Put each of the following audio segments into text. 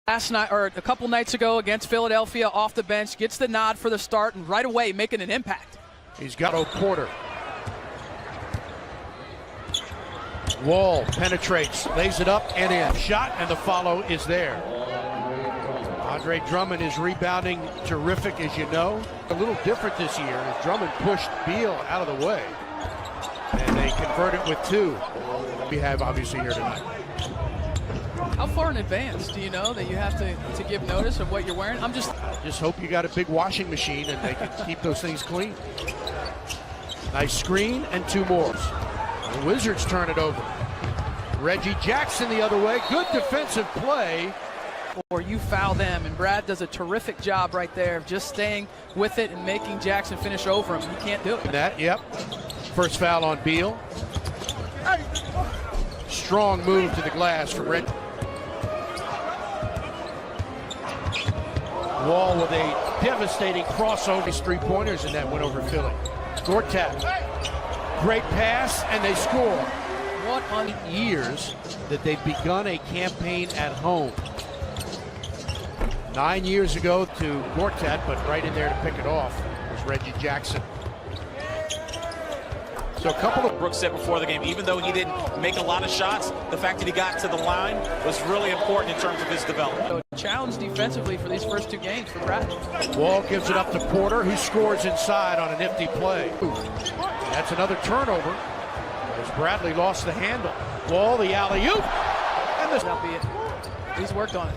Last night, or a couple nights ago against Philadelphia, off the bench, gets the nod for the start, and right away making an impact. He's got Porter. Wall penetrates, lays it up and in. Shot, and the follow is there. Andre Drummond is rebounding terrific, as you know. A little different this year as Drummond pushed Beal out of the way. And they convert it with two. We have obviously here tonight. How far in advance do you know that you have to give notice of what you're wearing? Just hope you got a big washing machine and they can keep those things clean. Nice screen and two more. The Wizards turn it over. Reggie Jackson the other way. Good defensive play. Or you foul them, and Brad does a terrific job right there of just staying with it and making Jackson finish over him. He can't do it. Yep. First foul on Beal. Strong move to the glass from Reggie. Wall with a devastating crossover. His three-pointers, and that went over Philly. Gortat, great pass, and they score. What on years that they've begun a campaign at home. 9 years ago to Gortat, but right in there to pick it off was Reggie Jackson. So a couple of Brooks said before the game, even though he didn't make a lot of shots, the fact that he got to the line was really important in terms of his development. So challenge defensively for these first two games for Brad. Wall gives it up to Porter, who scores inside on a nifty play. That's another turnover as Bradley lost the handle. Wall, the alley-oop, and that'll be it. He's worked on it.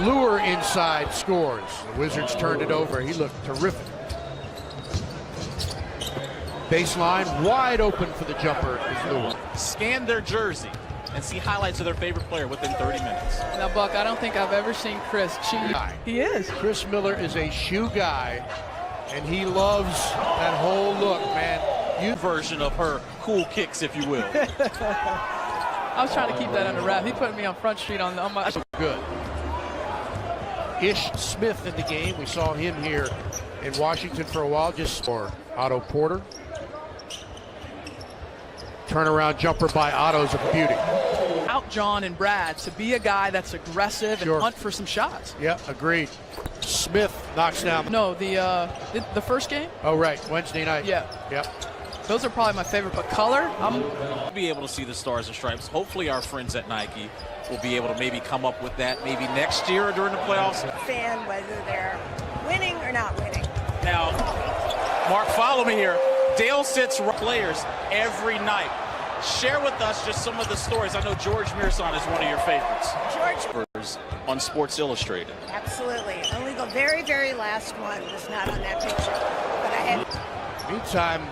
Lure inside scores. The Wizards turned it over. He looked terrific. Baseline wide open for the jumper is Lure. Scan their jersey and see highlights of their favorite player within 30 minutes. Now, Buck, I don't think I've ever seen Chris shoe. He is. Chris Miller is a shoe guy, and he loves that whole look, man. Version of her cool kicks, if you will. I was trying to keep that under wrap. He put me on Front Street on my. Good. Ish Smith in the game. We saw him here in Washington for a while, just for Otto Porter. Turnaround jumper by Otto's a beauty. Out John and Brad to be a guy that's aggressive and hunt for some shots. Yeah, agreed. Smith knocks down. No, the first game? Oh, right, Wednesday night. Yeah. Yep. Those are probably my favorite, but color, We'll be able to see the stars and stripes. Hopefully our friends at Nike will be able to maybe come up with that maybe next year or during the playoffs. Fan, whether they're winning or not winning. Now, Mark, follow me here. Dale sits players every night. Share with us just some of the stories. I know George Mearson is one of your favorites. George on Sports Illustrated. Absolutely. Only the very, very last one was not on that picture. But I had. Meantime,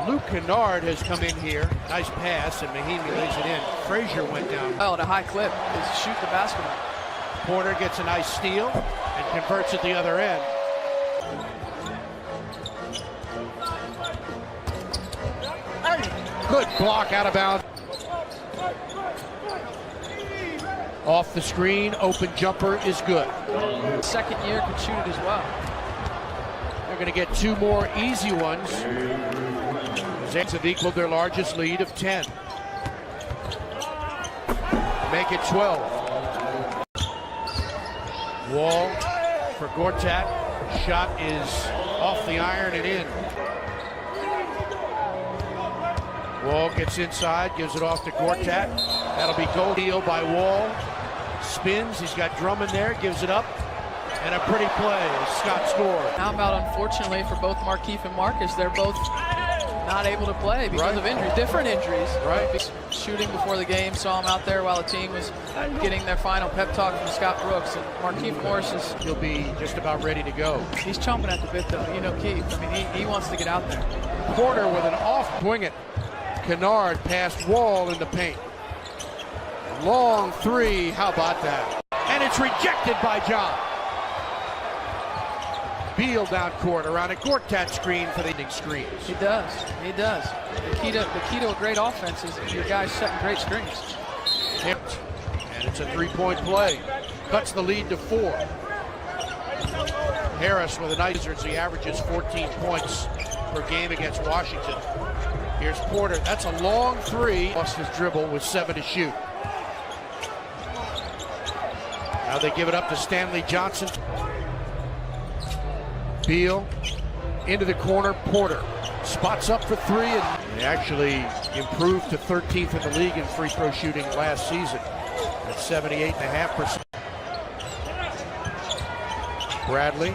Luke Kennard has come in here. Nice pass, and Mahimi lays it in. Frazier went down. Well, at a high clip. Just shoot the basketball. Porter gets a nice steal and converts at the other end. Good block out of bounds. Off the screen, open jumper is good. Second year can shoot it as well. They're going to get two more easy ones. Zags have equaled their largest lead of 10. Make it 12. Wall for Gortat. Shot is off the iron and in. Wall gets inside, gives it off to Gortat. That'll be goal deal by Wall. Spins, he's got Drummond there, gives it up. And a pretty play as Scott scores. Timeout, unfortunately, for both Markieff and Marcus. They're both not able to play because of injuries, different injuries. Right. Shooting before the game, saw him out there while the team was getting their final pep talk from Scott Brooks. And Markieff Morris he'll be just about ready to go. He's chomping at the bit, though. You know, Keith. I mean, he wants to get out there. Porter with an off swing it. Kennard past Wall in the paint. Long three, how about that? And it's rejected by John. Beal down court around a Gortat screen for the ending screens. He does. The key to a great offense is your guys setting great screens. Tipped, and it's a three-point play. Cuts the lead to 4. Harris with a nice, he averages 14 points per game against Washington. Here's Porter. That's a long three. Lost his dribble with 7 to shoot. Now they give it up to Stanley Johnson. Beal into the corner. Porter spots up for three, and they actually improved to 13th in the league in free throw shooting last season at 78.5%. Bradley,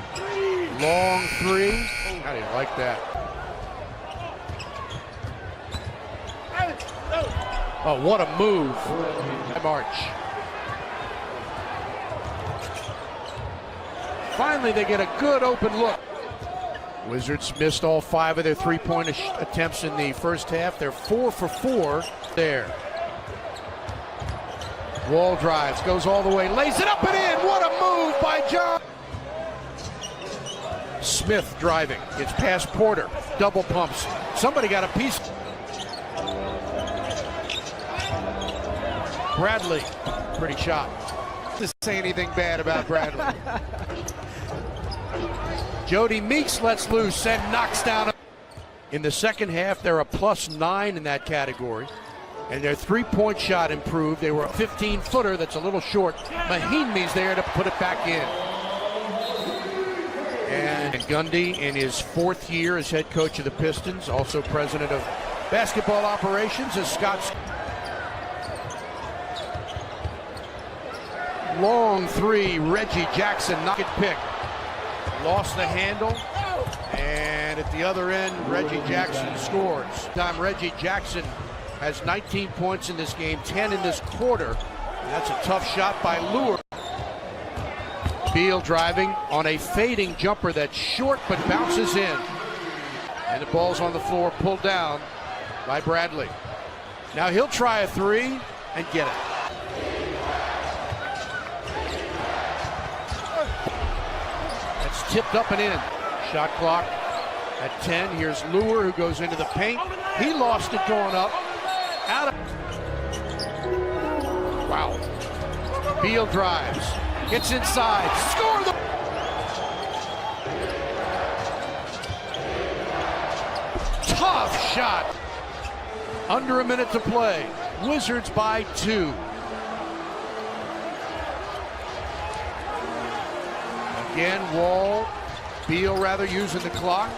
long three. How do you like that? Oh, what a move. March. Finally, they get a good open look. Wizards missed all 5 of their three-point attempts in the first half. They're 4 for 4 there. Wall drives, goes all the way, lays it up and in. What a move by John. Smith driving, gets past Porter, double pumps. Somebody got a piece. Bradley, pretty shot. To say anything bad about Bradley. Jody Meeks lets loose and knocks down. In the second half, they're a +9 in that category. And their three-point shot improved. They were a 15-footer that's a little short. Mahinmi's there to put it back in. And Gundy, in his 4th year as head coach of the Pistons, also president of basketball operations, as Scott's long three. Reggie Jackson, knock it pick. Lost the handle, and at the other end, Reggie Jackson scores. Reggie Jackson has 19 points in this game, 10 in this quarter. That's a tough shot by Lure. Beal driving on a fading jumper that's short but bounces in. And the ball's on the floor, pulled down by Bradley. Now he'll try a three and get it. That's tipped up and in. Shot clock at 10. Here's Lure, who goes into the paint. He lost it going up. Out of. Wow. Beal drives. Gets inside. Score the. Tough shot. Under a minute to play. Wizards by 2. Again, Wall. Beal rather using the clock.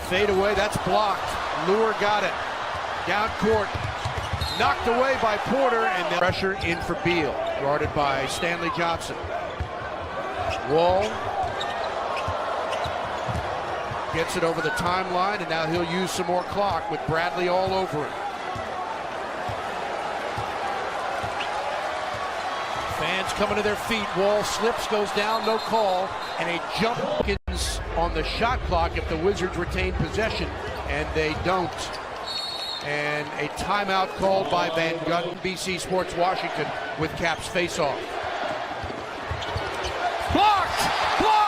Fade away. That's blocked. Lure got it. Down court. Knocked away by Porter, and the pressure in for Beal, guarded by Stanley Johnson. Wall gets it over the timeline, and now he'll use some more clock with Bradley all over it. Fans coming to their feet. Wall slips, goes down, no call, and a jump on the shot clock if the Wizards retain possession, and they don't. And a timeout called by Van Gundy. BC Sports Washington with Caps face-off. Blocked! Blocked!